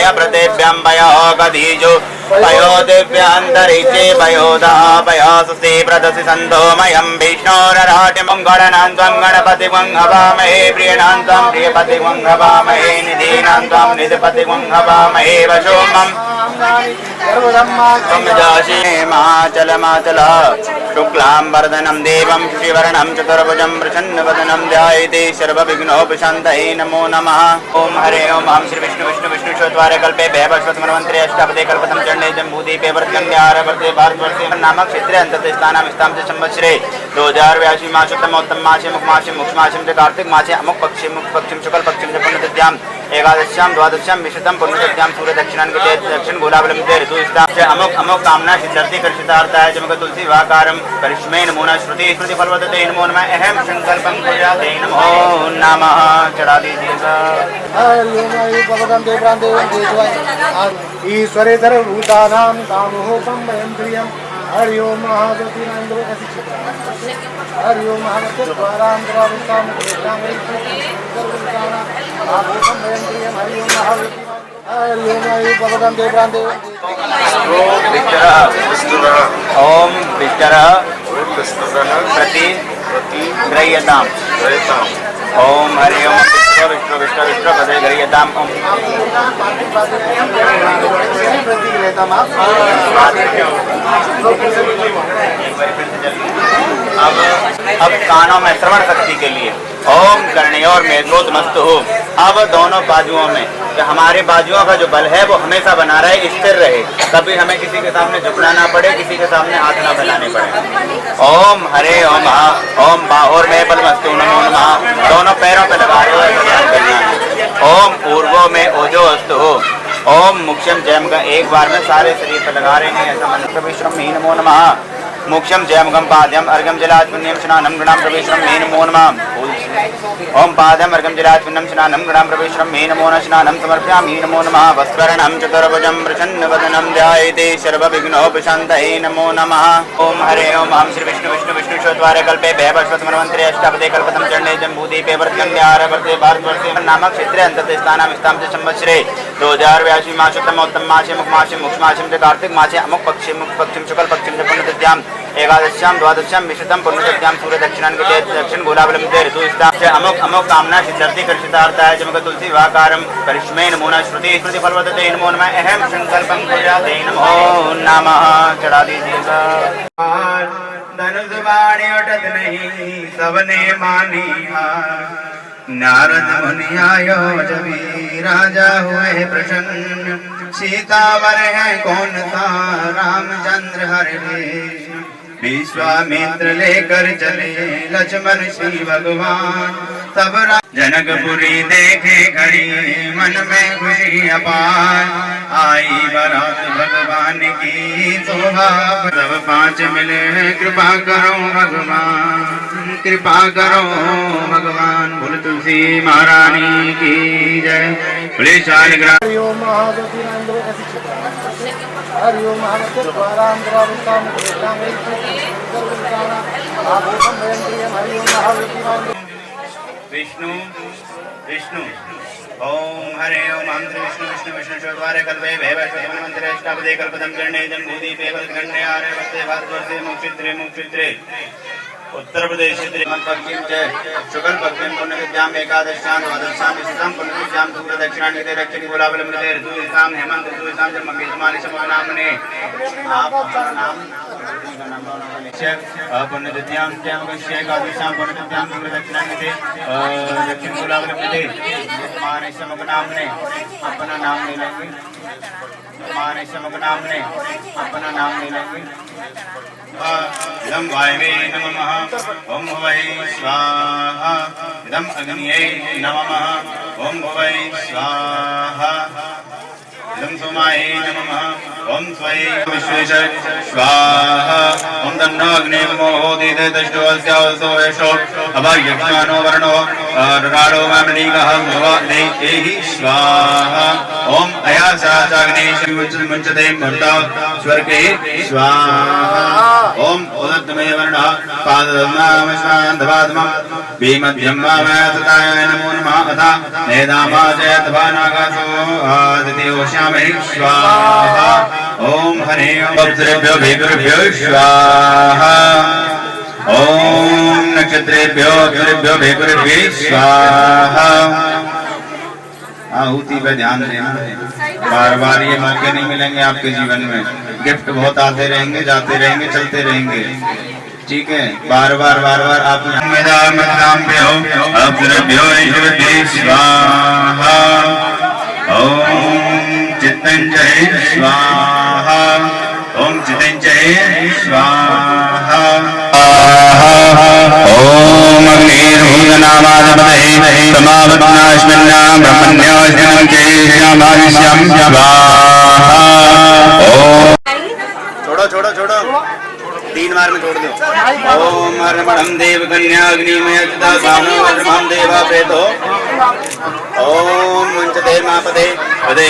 भय प्रतेभ्यं भयो गधीजो भयो दिव्यांतरिक्षे भयोदा भयासुषे प्रदसि सन्तोमयं विष्णोरराट्यमं गणनां त्वं गणपतिं हवामहे प्रियणां त्वं प्रियपतिं हवामहे निधीनां त्वं निधिपतिं हवामहे वशोमं माचल शुक्लांबरधनं देवं श्रीवर्णं चतुर्भुजं प्रसन्नवदनं ध्यायेते सर्वविघ्नोपशान्तये नमो नमः। ओम हरे ओम हम श्री विष्णु विष्णु विष्णु शोधवारे कल्पे भैवस्वतमन्वन्तरे अष्टापदे कल्पतं चण्डे जम्बूदीपे वर्तकन्यारे वर्ते भारतवर्षे नामक क्षेत्रे अन्तते स्थानां स्थां च संवत्सरे 2082 मासोत्तमोत्तम मासे मुख मासे मुक्ष मासे च कार्तिक मासे अमुक पक्षे शुक्ल पक्षे च पुण्यतिथ्यां एकादश्यां द्वादश्यां विशतं पुण्यतिथ्यां सूर्य दक्षिणान्विते दक्षिण गोलावलम्बिते ऋतुस्तां च अमुक अमुक कामना सिद्ध्यर्थि कर्षितार्थाय जमक तुलसी वाकारं करिष्मे नमो नमः श्रुति श्रुति फलवदते नमो नमः अहं संकल्पं कुर्याते नमो नमः। चढ़ा दीजिएगा। ईश्वरेतर भूतानां कामोहं वयं प्रियं हरि ओम महागतिनांदो हरि ओम महागतिद्वारांतराविष्टां ओम विष्टरः प्रति गृह्यताम् ओम हरि ओम विष्णु विष्णु विष्णु पदे गृह्यताम् ओम अब कानों में श्रवण शक्ति के लिए ओम कर्णयोर मेघोतमस्तु। अब दोनों बाजुओं में हमारे बाजुओं का जो बल है वो हमेशा बना रहे, स्थिर रहे, कभी हमें किसी के सामने झुकना ना पड़े, किसी के सामने हाथ ना फैलाने पड़े। ओम हरे ओम ओम बाहोर में बलमस्तु नमो नमः। दोनों पैरों पे लगा रहे हो। ओम पूर्वों में ओजो अस्तु। ओम मुक्षम जयम का एक बार में सारे शरीर पे लगा रहे हैं ऐसा मंत्र। प्रवेशम ही नमो नमः। मोक्षम जयमगम पाद्यम अर्घम जलात्मन्यम स्नानम गणाम प्रवेशम मे नमो नमः। ओम पाद्यम अर्घम जलात्मन्यम स्नानम गणाम प्रवेशम मे नमो नमः। स्नानं समर्पयामि नमो नमः। वस्त्रणं चतुर्भुजं प्रसन्नवदनं ध्यायेते सर्वविघ्नोपशान्तये नमो नमः। ओम हरे ओम हम श्री विष्णु विष्णु विष्णु शोधवारे कल्पे भैवस्वतमन्वन्तरे अष्टापदे कल्पतं चण्डे जम्बूदीपे वर्तकन्यारे वर्ते भारतवर्षे नामक क्षेत्रे अन्तते स्थानां स्थां च संवत्सरे 2082 मासोत्तमोत्तम मासे मुख मासे मुक्ष मासे च कार्तिक मासे अमुक पक्षे शुक्ल पक्षे च पुण्यतिथ्यां एकादश्यां द्वादश्यां विशतं पुण्यतिथ्यां सूर्य दक्षिणान्विते दक्षिण गोलावलम्बिते ऋतुस्तां च अमुक अमुक कामना सिद्ध्यर्थि कर्षितार्थाय जमक तुलसी वाकारं करिष्मे नमो नमः श्रुति श्रुति फलवदते नमो नमः अहं संकल्पं कुर्याते नमो नमः। चढ़ा दीजिएगा। धनुष बाण अटत नहीं सबने मानी हार, नारद मुनि आयो जबी राजा हुए प्रसन्न, सीतावर है कौन सा रामचंद्र हरे। विश्वामित्र लेकर चले लक्ष्मण श्री भगवान, तब जनकपुरी देखे खड़ी मन में खुशी अपार। आई बारात भगवान की शोभा, सब पांच मिले कृपा करो भगवान, कृपा करो भगवान। बोल तुलसी महारानी की जय। बोले शालिग्राम। हरि ओम महागतिनांदो हरि ओम महागतिद्वारांतराविष्टां विष्णु विष्णु ओम हरे ओम हम श्री विष्णु विष्णु विष्णु शोधवारे कल्पे भैवस्वतमन्वन्तरे अष्टापदे कल्पतं चण्डे जम्बूदीपे वर्तकन्यारे वर्ते भारतवर्षे मोक्षित्रे उत्तर प्रदेश पश्चिम च शुक्ल पश्चिम पुण्यतिथ्यां एकादश्यां द्वादश्यां विशतं पुण्यतिथ्यां सूर्य दक्षिणान्विते दक्षिण गोलावलम्बिते ऋतुस्तां हेमन्त ऋतुस्तां जन्मकेतुमानि समनामने। आप अपना नाम पुण्यतिथ्यां च एकादश्यां पुण्यतिथ्यां सूर्य दक्षिणान्विते दक्षिण गोलावलम्बिते माने समनामने अपना नाम ले लेंगे। माने समनामने अपना नाम ले लेंगे। इदं वायवे नमः ओम वै स्वाहा, इदं अग्नये नमः ओम वै स्वाहा, इदं सोमाय नमः ओम स्वै विश्वेश्वर स्वाहा। ओम तन्नो अग्निर्मोदिते दष्टो अस्यावसो वेशो अभयज्ञानो वर्णो राडो मामनीकः भवते स्वाहा। ओम अया मुञ्चते मूर्तौ स्वर्गे स्वाहा ओम उदत्तमे वर्णः पादद्मः भीमध्यम्मामयतताय नमो नमः अथा नेदामाजयत्वा नागासो आदित्योष्यामहे स्वाहा ओम हरे वज्रेभ्यो भीकरेभ्यो स्वाहा ओम नक्षत्रेभ्यो अक्षरेभ्यो भीकरेभ्यो स्वाहा आहुति पे ध्यान देना, बार बार ये मौके नहीं मिलेंगे आपके जीवन में। गिफ्ट बहुत आते रहेंगे, जाते रहेंगे, चलते रहेंगे, ठीक है। बार बार आप स्वाहा ओम चित्तंजय स्वाहा ओम चित्तंजय स्वाहा ओम अग्निर्भूतनामादपतये समावत्नाश्मन्नाम ब्रह्मण्याश्मनं केश्यामाविश्यं स्वाहा ओम छोड़ो 3 बार में छोड़ दो। ओम हरमणं देव कन्या अग्निमय तथा सानो ब्रह्मं देवा प्रेतो ओम मुञ्चते मापते पदे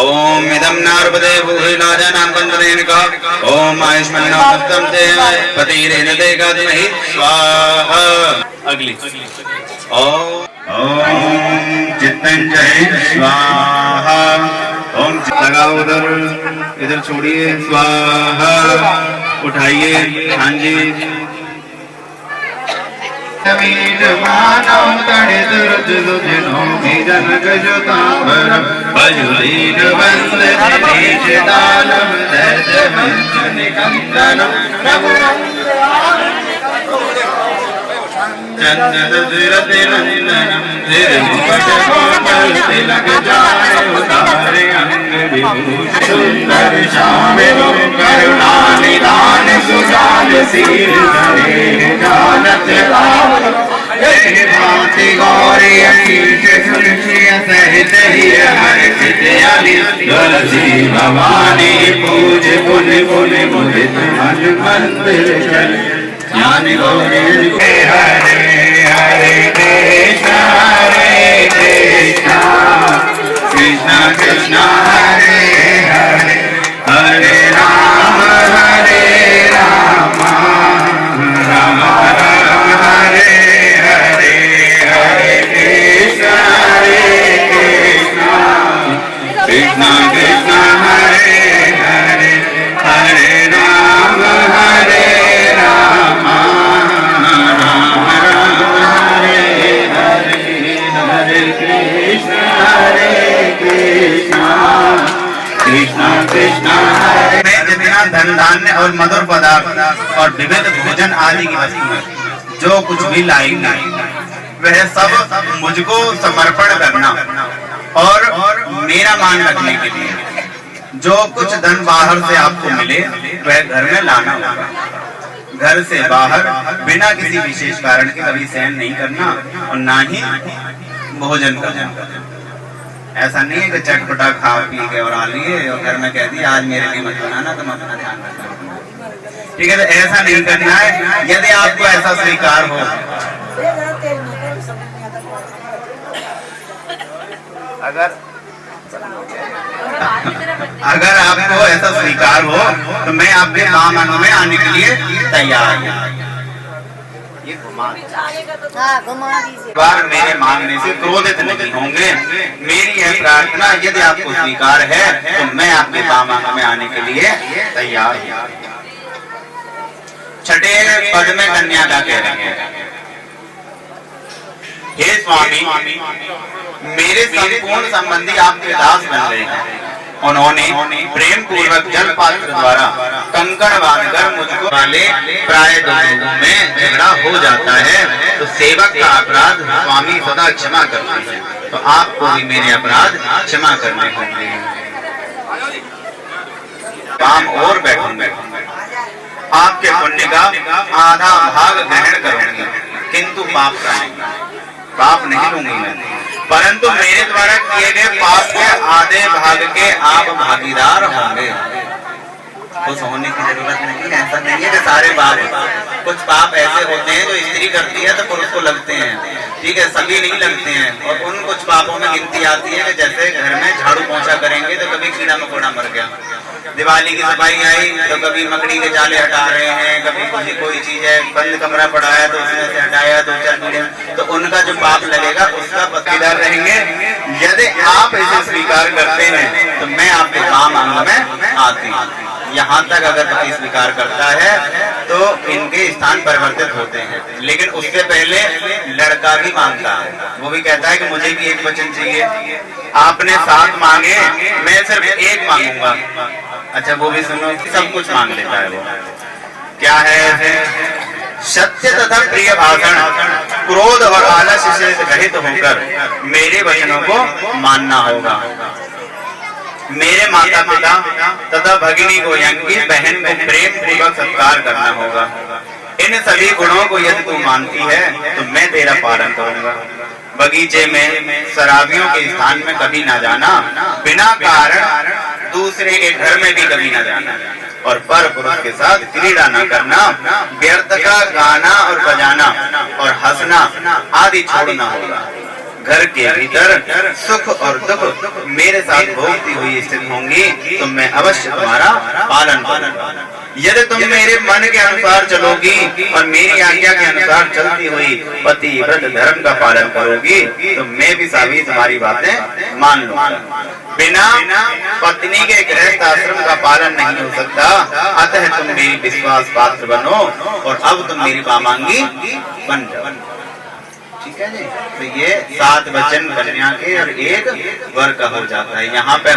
ओम इदं नारपदे भूहिनाजानां बन्धनेनका ओम आयुष्मन्नामत्तं ते पतिरेन ते गादिमहि स्वाहा अगली ओम चित्तंजय स्वाहा ओम लगाओ इधर छोड़िए स्वाहा उठाइए हाँ जी मानव तड़े दुर्ज दुजनो जन गजतांबर बजुलीन वंद नीच दानम दर्ज मंच निकंदनम चंद दुरते नंदनम धीर मुपट गोपल तिलक जाय उतारे अंग विभूषण सुंदर श्याम करुणा निदान सुजान शील धरे जानत रावण भांति गौरी अकीश सुनिश्चय सहित ही हर्षित अली तुलसी भवानी पूज पुन पुन मुदित मन मंदिर चल ज्ञान गौरी हरे हरे कृष्णा कृष्ण कृष्ण हरे हरे हरे राम राम राम हरे हरे हरे कृष्ण कृष्ण कृष्ण हरे हरे हरे राम में जितना धन धान्य और मधुर पदार्थ और विविध भोजन आदि की वस्तुएं जो कुछ भी लाएंगे वह सब मुझको समर्पण करना और मेरा मान रखने के लिए। जो कुछ धन बाहर से आपको मिले वह घर में लाना होगा। घर से बाहर बिना किसी विशेष कारण के कभी सहन नहीं करना और ना ही भोजन करना। ऐसा नहीं है कि चटपटा खा पी के और आ लिए और घर में कह दिया आज मेरे लिए मत बनाना, तुम अपना ध्यान रखना, ठीक है। तो ऐसा नहीं करना है। यदि आपको ऐसा स्वीकार हो, अगर आपको ऐसा स्वीकार हो तो मैं आपके मामलों में आने के लिए तैयार हूँ। ये बार मेरे मांगने से क्रोधित नहीं होंगे। मेरी यह प्रार्थना यदि आपको स्वीकार है तो मैं आपके मांगों में आने के लिए तैयार हूँ। छठे पद में कन्या का कह रहे हैं, हे स्वामी मेरे संपूर्ण संबंधी आपके दास बन रहे हैं। उन्होंने प्रेम पूर्वक जल पात्र द्वारा कंकड़ बांधकर मुझको वाले प्राय लोगों में झगड़ा हो जाता है तो सेवक का अपराध स्वामी सदा क्षमा करते हैं। तो आपको भी मेरे अपराध क्षमा करने होंगे। काम और बैठूंगा, आपके पुण्य का आधा भाग ग्रहण करूंगी किंतु पाप का नहीं। पाप नहीं लूंगी मैं, परंतु मेरे द्वारा किए गए पाप के आधे भाग के आप भागीदार होंगे। खुश होने की जरूरत नहीं है। ऐसा नहीं है कि सारे पाप, कुछ पाप ऐसे होते हैं जो स्त्री करती है तो पुरुष को लगते हैं, ठीक है, सभी नहीं लगते हैं। और उन कुछ पापों में गिनती आती है कि जैसे घर में झाड़ू पोंछा करेंगे तो कभी कीड़ा मकोड़ा मर गया, दिवाली की सफाई आई तो कभी मकड़ी के जाले हटा रहे हैं, कभी कोई चीज है, बंद कमरा पड़ा है तो उसमें से हटाया, 2-4 कीड़े, तो उनका जो पाप लगेगा उसका पक्केदार रहेंगे। यदि आप इसे स्वीकार करते हैं तो मैं आपके काम अंग में आती हूँ। यहाँ तक अगर पति स्वीकार करता है तो इनके स्थान परिवर्तित होते हैं। लेकिन उससे पहले लड़का भी मांगता है, वो भी कहता है कि मुझे भी एक वचन चाहिए। आपने 7 मांगे, मैं सिर्फ 1 मांगूंगा। अच्छा वो भी सुनो, सब कुछ मांग लेता है वो। क्या है? सत्य तथा प्रिय भाषण, क्रोध और आलस्य से रहित होकर मेरे वचनों को मानना होगा। मेरे माता पिता तथा भगिनी को यानी बहन को प्रेम पूर्वक सत्कार करना होगा। इन सभी गुणों को यदि तू मानती है तो मैं तेरा पालन करूंगा। बगीचे में शराबियों के स्थान में कभी ना जाना, बिना कारण दूसरे के घर में भी कभी ना जाना, और पर पुरुष के साथ क्रीड़ा न करना, व्यर्थ का गाना और बजाना और हंसना आदि छोड़ना होगा। घर के भीतर सुख और दुख मेरे साथ भोगती हुई स्थित होंगी तो मैं अवश्य तुम्हारा पालन करूंगा। यदि तुम मेरे मन के अनुसार चलोगी और मेरी आज्ञा के अनुसार चलती हुई पति व्रत धर्म का पालन करोगी तो मैं भी सभी तुम्हारी बातें मान लूंगा। बिना पत्नी के गृहस्थ आश्रम का पालन नहीं हो सकता, अतः तुम मेरी विश्वास पात्र बनो और अब तुम मेरी पामांगी बन जाओ। ठीक है जी। तो ये 7 वचन कन्या के और 1 वर का हो जाता है। यहाँ पे